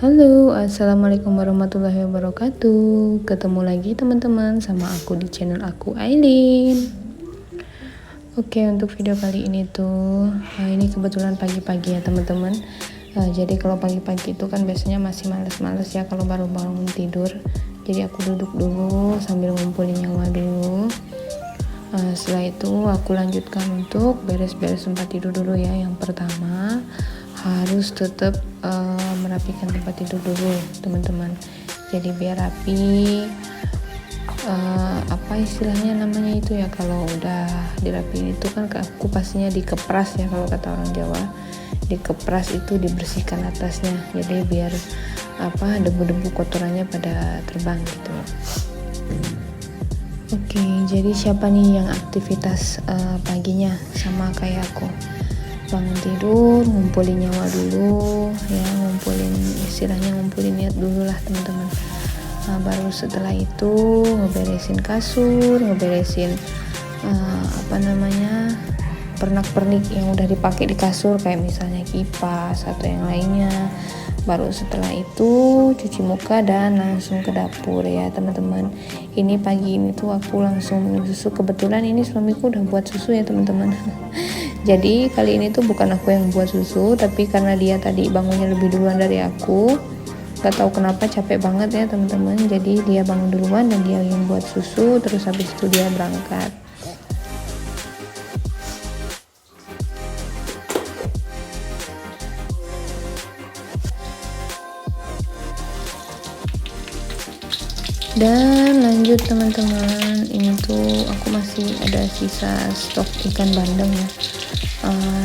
Halo, assalamualaikum warahmatullahi wabarakatuh. Ketemu lagi teman-teman sama aku di channel aku Aileen. Oke, untuk video kali ini tuh, ini kebetulan pagi-pagi ya teman-teman. Jadi kalau pagi-pagi itu kan biasanya masih males-males ya kalau baru bangun tidur. Jadi aku duduk dulu sambil ngumpulin nyawa dulu. Setelah itu aku lanjutkan untuk beres-beres tempat tidur dulu ya. Yang pertama harus tetap merapikan tempat tidur dulu teman-teman, jadi biar rapi. Apa istilahnya namanya itu ya, kalau udah dirapiin itu kan aku pastinya dikepras ya, kalau kata orang Jawa dikepras itu dibersihkan atasnya, jadi biar debu-debu kotorannya pada terbang gitu. Oke, jadi siapa nih yang aktivitas paginya sama kayak aku, bangun tidur ngumpulin nyawa dulu ya, ngumpulin niat dulu lah teman-teman. Baru setelah itu ngeberesin kasur, ngeberesin pernak-pernik yang udah dipakai di kasur, kayak misalnya kipas atau yang lainnya. Baru setelah itu cuci muka dan langsung ke dapur ya teman-teman. Ini pagi ini tuh aku langsung minum susu, kebetulan ini suamiku udah buat susu ya teman-teman. Jadi kali ini tuh bukan aku yang buat susu, tapi karena dia tadi bangunnya lebih duluan dari aku, gak tahu kenapa capek banget ya teman-teman. Jadi dia bangun duluan dan dia yang buat susu, terus habis itu dia berangkat. Dan lanjut teman-teman, ini tuh aku masih ada sisa stok ikan bandeng ya.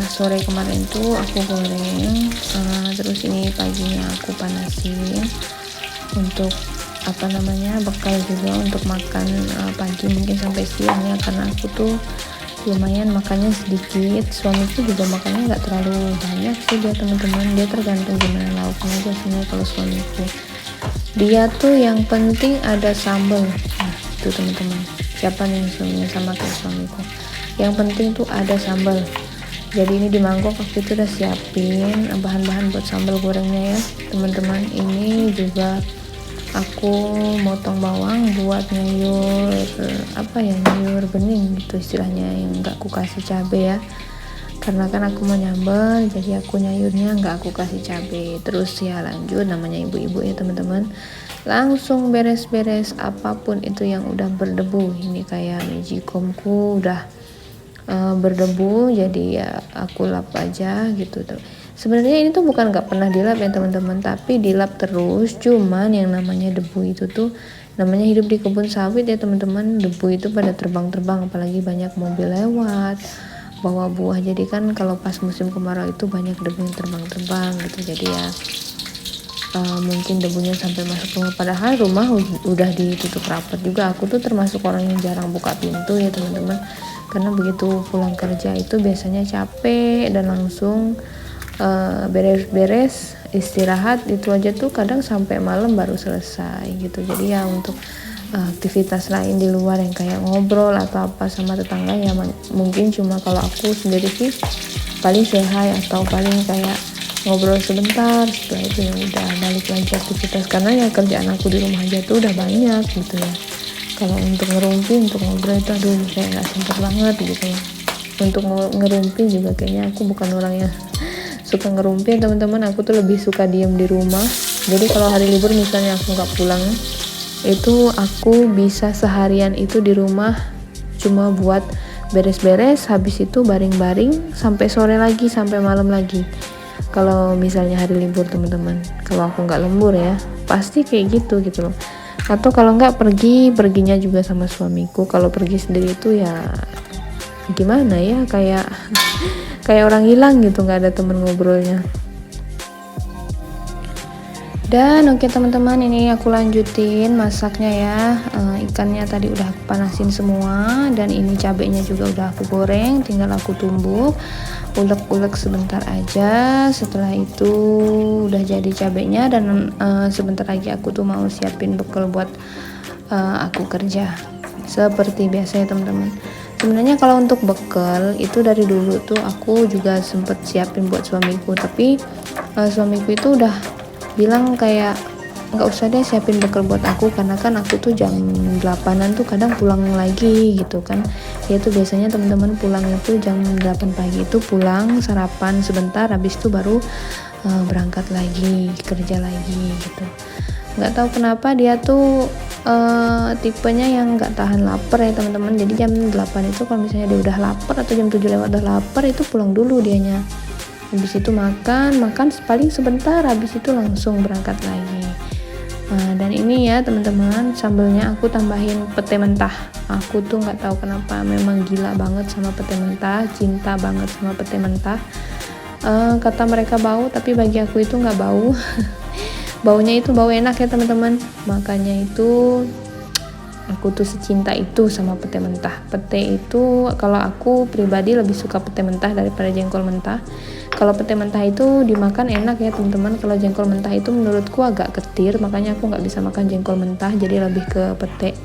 Sore kemarin tuh aku goreng, terus ini paginya aku panasin untuk bekal juga untuk makan pagi mungkin sampai siang ya, karena aku tuh lumayan makannya sedikit. Suamiku juga makannya nggak terlalu banyak sih dia teman-teman, dia tergantung gimana lauknya aja sih. Kalau suamiku dia tuh yang penting ada sambal. Nah itu teman-teman, siapa nih yang suaminya sama kayak suamiku, yang penting tuh ada sambal. Jadi ini di mangkok aku itu udah siapin bahan-bahan buat sambal gorengnya ya teman-teman. Ini juga aku motong bawang buat nyayur nyayur bening gitu istilahnya, yang enggak aku kasih cabai ya, karena kan aku mau nyambel, jadi aku nyayurnya nggak aku kasih cabai. Terus ya lanjut, namanya ibu-ibu ya teman-teman, langsung beres-beres apapun itu yang udah berdebu. Ini kayak magicomku udah berdebu, jadi ya aku lap aja gitu tuh. Sebenarnya ini tuh bukan nggak pernah dilap ya teman-teman, tapi dilap terus. Cuman yang namanya debu itu tuh namanya hidup di kebun sawit ya teman-teman, debu itu pada terbang-terbang, apalagi banyak mobil lewat bawa buah. Jadi kan kalau pas musim kemarau itu banyak debu yang terbang-terbang gitu. Jadi ya mungkin debunya sampai masuk rumah, padahal rumah udah ditutup rapat juga. Aku tuh termasuk orang yang jarang buka pintu ya teman-teman, karena begitu pulang kerja itu biasanya capek dan langsung beres-beres istirahat itu aja tuh kadang sampai malam baru selesai gitu. Jadi ya untuk aktivitas lain di luar yang kayak ngobrol atau apa sama tetangga ya mungkin cuma kalau aku sendiri sih paling say hi atau paling kayak ngobrol sebentar, setelah itu ya udah balik lagi aktivitas, karena ya kerjaan aku di rumah aja tuh udah banyak gitu ya. Kalau untuk ngerumpi, untuk ngobrol itu aduh kayak nggak sempet banget gitu ya. Untuk ngerumpi juga kayaknya aku bukan orang yang suka ngerumpi teman-teman, aku tuh lebih suka diem di rumah. Jadi kalau hari libur misalnya aku nggak pulang, itu aku bisa seharian itu di rumah cuma buat beres-beres, habis itu baring-baring sampai sore lagi, sampai malam lagi. Kalau misalnya hari libur teman-teman, kalau aku nggak lembur ya pasti kayak gitu loh. Atau kalau nggak perginya juga sama suamiku. Kalau pergi sendiri itu ya gimana ya, kayak orang hilang gitu, nggak ada temen ngobrolnya. Dan oke teman-teman, ini aku lanjutin masaknya ya. Ikannya tadi udah aku panasin semua, dan ini cabenya juga udah aku goreng, tinggal aku tumbuk, ulek-ulek sebentar aja. Setelah itu udah jadi cabenya, dan sebentar lagi aku tuh mau siapin bekal buat aku kerja seperti biasa ya teman-teman. Sebenarnya kalau untuk bekal itu dari dulu tuh aku juga sempet siapin buat suamiku, tapi suamiku itu udah bilang kayak nggak usah deh siapin bekal buat aku, karena kan aku tuh jam 8-an tuh kadang pulang lagi gitu kan. Dia tuh biasanya teman-teman pulang itu jam 8 pagi, itu pulang sarapan sebentar, habis itu baru berangkat lagi kerja lagi gitu. Nggak tahu kenapa dia tuh tipenya yang nggak tahan lapar ya teman-teman. Jadi jam 8 itu kalau misalnya dia udah lapar atau jam 7 lewat udah lapar, itu pulang dulu dianya. Habis itu makan paling sebentar, habis itu langsung berangkat lagi. Dan ini ya teman-teman, sambelnya aku tambahin pete mentah. Aku tuh nggak tahu kenapa memang gila banget sama pete mentah, cinta banget sama pete mentah. Kata mereka bau, tapi bagi aku itu nggak bau. Baunya itu bau enak ya teman-teman, makanya itu aku tuh secinta itu sama pete mentah. Pete itu kalau aku pribadi lebih suka pete mentah daripada jengkol mentah. Kalau pete mentah itu dimakan enak ya teman-teman. Kalau jengkol mentah itu menurutku agak ketir, makanya aku nggak bisa makan jengkol mentah, jadi lebih ke pete.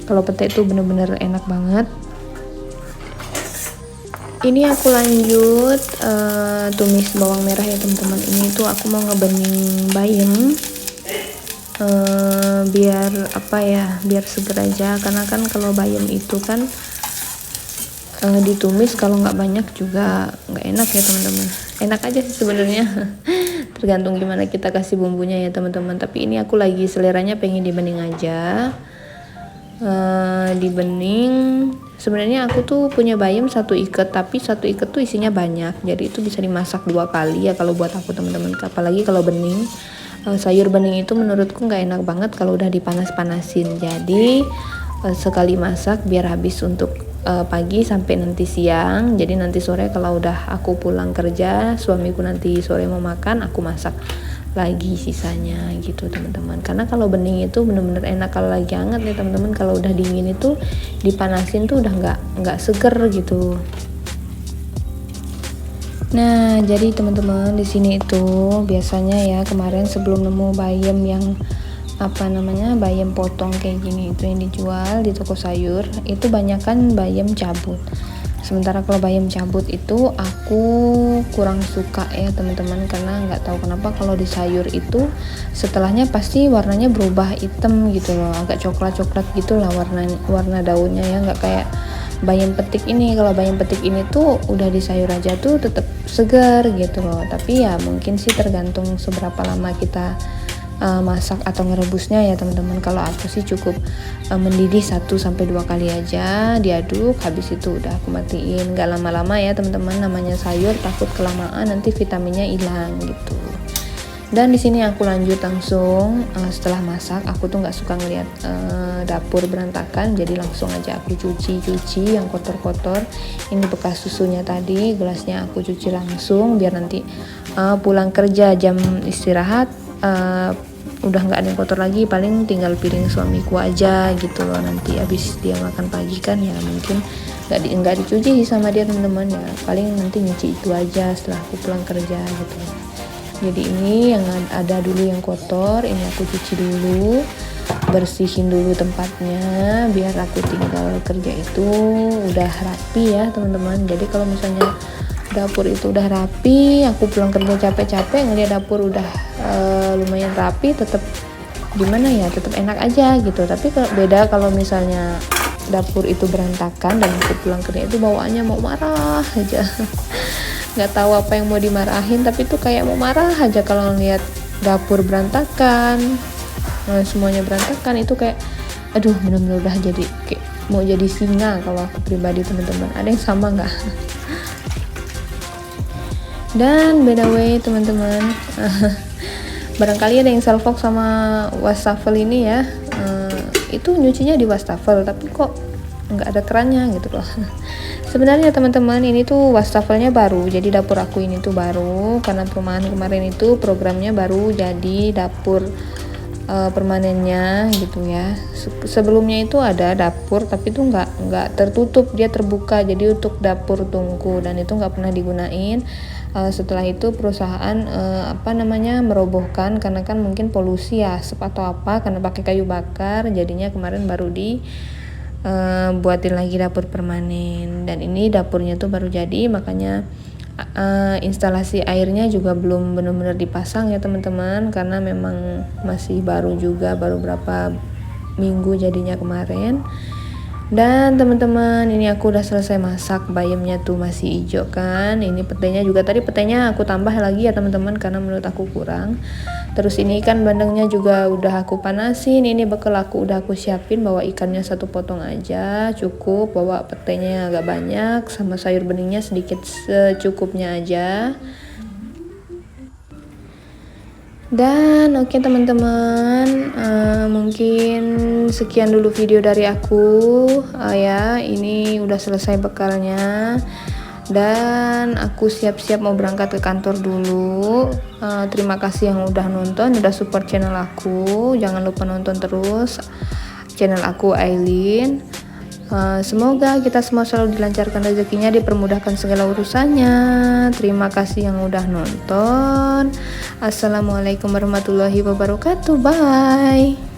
Kalau pete itu bener-bener enak banget. Ini aku lanjut tumis bawang merah ya teman-teman. Ini tuh aku mau ngebening bayam, biar apa ya, biar seger aja, karena kan kalau bayam itu kan ditumis kalau nggak banyak juga nggak enak ya teman-teman. Enak aja sih sebenarnya, tergantung gimana kita kasih bumbunya ya teman-teman. Tapi ini aku lagi seleranya pengen dibening aja. Dibening, sebenarnya aku tuh punya bayam 1 ikat, tapi 1 ikat tuh isinya banyak, jadi itu bisa dimasak 2 kali ya kalau buat aku teman-teman. Apalagi kalau bening, sayur bening itu menurutku nggak enak banget kalau udah dipanas-panasin. Jadi sekali masak biar habis untuk pagi sampai nanti siang. Jadi nanti sore kalau udah aku pulang kerja, suamiku nanti sore mau makan, aku masak lagi sisanya gitu teman-teman. Karena kalau bening itu bener-bener enak kalau lagi hangat nih teman-teman. Kalau udah dingin itu dipanasin tuh udah nggak seger gitu. Nah jadi teman-teman di sini itu biasanya ya, kemarin sebelum nemu bayam yang bayam potong kayak gini itu yang dijual di toko sayur, itu banyak kan bayam cabut. Sementara kalau bayam cabut itu aku kurang suka ya teman-teman, karena nggak tahu kenapa kalau di sayur itu setelahnya pasti warnanya berubah hitam gitu loh, agak coklat-coklat gitu lah warna daunnya ya, nggak kayak bayam petik ini. Kalau bayam petik ini tuh udah di sayur aja tuh tetap segar gitu loh. Tapi ya mungkin sih tergantung seberapa lama kita masak atau ngerebusnya ya teman-teman. Kalau aku sih cukup mendidih 1-2 kali aja, diaduk, habis itu udah aku matiin. Nggak lama-lama ya teman-teman, namanya sayur takut kelamaan nanti vitaminnya hilang gitu. Dan di sini aku lanjut langsung setelah masak. Aku tuh nggak suka ngeliat dapur berantakan, jadi langsung aja aku cuci yang kotor-kotor. Ini bekas susunya tadi, gelasnya aku cuci langsung biar nanti pulang kerja jam istirahat udah nggak ada yang kotor lagi, paling tinggal piring suamiku aja gitu loh. Nanti habis dia makan pagi kan ya mungkin nggak dicuci sama dia teman-teman, ya paling nanti nyuci itu aja setelah aku pulang kerja gitu. Jadi ini yang ada dulu yang kotor, ini aku cuci dulu, bersihin dulu tempatnya biar aku tinggal kerja itu udah rapi ya teman-teman. Jadi kalau misalnya dapur itu udah rapi, aku pulang kerja capek-capek ngeliat dapur udah lumayan rapi, tetap gimana ya, tetap enak aja gitu. Tapi beda kalau misalnya dapur itu berantakan dan aku pulang kerja itu bawaannya mau marah aja. Nggak tahu apa yang mau dimarahin, tapi tuh kayak mau marah aja kalau ngeliat dapur berantakan. Semuanya berantakan itu kayak aduh, bener-bener udah jadi kayak mau jadi singa kalau aku pribadi teman-teman. Ada yang sama nggak? Dan by the way teman-teman, barangkali ada yang salfok sama wastafel ini ya, itu nyucinya di wastafel tapi kok nggak ada kerannya gitu loh. Sebenarnya teman-teman ini tuh wastafelnya baru, jadi dapur aku ini tuh baru karena perumahan kemarin itu programnya baru, jadi dapur permanennya gitu ya. Sebelumnya itu ada dapur tapi itu nggak tertutup, dia terbuka, jadi untuk dapur tungku, dan itu nggak pernah digunain. Setelah itu perusahaan merobohkan karena kan mungkin polusi ya, asap atau apa, karena pakai kayu bakar, jadinya kemarin baru buatin lagi dapur permanen. Dan ini dapurnya tuh baru jadi, makanya instalasi airnya juga belum benar-benar dipasang ya teman-teman, karena memang masih baru juga, baru berapa minggu jadinya kemarin. Dan teman-teman, ini aku udah selesai masak, bayamnya tuh masih hijau kan. Ini petenya juga, tadi petenya aku tambah lagi ya teman-teman karena menurut aku kurang. Terus ini ikan bandengnya juga udah aku panasin. Ini bekal aku udah aku siapin, bawa ikannya 1 potong aja cukup, bawa petenya agak banyak, sama sayur beningnya sedikit secukupnya aja. Dan oke teman-teman, mungkin sekian dulu video dari aku. Ya, ini udah selesai bekalnya dan aku siap-siap mau berangkat ke kantor dulu. Terima kasih yang udah nonton, udah support channel aku. Jangan lupa nonton terus channel aku, Aileen. Semoga kita semua selalu dilancarkan rezekinya, dipermudahkan segala urusannya. Terima kasih yang udah nonton. Assalamualaikum warahmatullahi wabarakatuh. Bye.